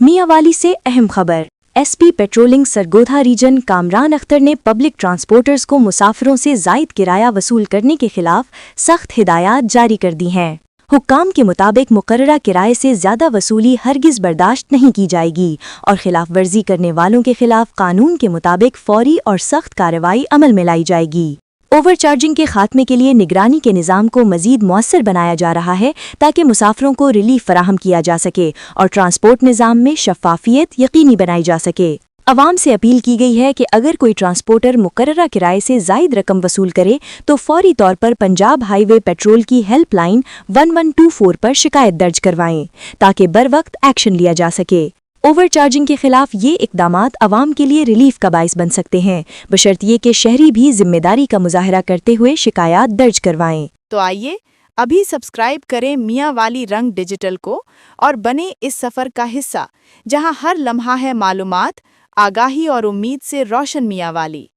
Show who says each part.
Speaker 1: मियांवाली से अहम खबर। SP patrolling Sargodha region Kamran Akhtar ने पब्लिक ट्रांसपोर्टर्स को मुसाफिरों से जायद किराया वसूल करने के खिलाफ सख्त हिदायत जारी कर दी हैं। हुक्काम के मुताबिक मुकर्ररा किराए से ज्यादा वसूली हरगिज बर्दाश्त नहीं की जाएगी और खिलाफ वर्जी करने वालों के खिलाफ कानून के मुताबिक फौरी और सख्त कार्रवाई अमल में लाई जाएगी। ओवर चार्जिंग के खात्मे के लिए निगरानी के निज़ाम को मजीद मौसर बनाया जा रहा है ताकि मुसाफिरों को रिलीफ फराहम किया जा सके और ट्रांसपोर्ट निज़ाम में शफाफियत यकीनी बनाई जा सके। अवाम से अपील की गई है कि अगर कोई ट्रांसपोर्टर मुकर्ररा किराए से जायद रकम वसूल करे तो फौरी तौर पर पंजाब हाईवे पेट्रोल की हेल्पलाइन 1124 पर शिकायत दर्ज करवाएं ताकि बर वक्त एक्शन लिया जा सके। ओवर चार्जिंग के खिलाफ ये इकदामात अवाम के लिए रिलीफ का बाइस बन सकते हैं, बशर्ते कि शहरी भी जिम्मेदारी का मुजाहरा करते हुए शिकायत दर्ज करवाएं।
Speaker 2: तो आइए अभी सब्सक्राइब करें मियांवाली रंग डिजिटल को और बने इस सफ़र का हिस्सा, जहां हर लम्हा है मालूमात, आगाही और उम्मीद से रोशन मियांवाली।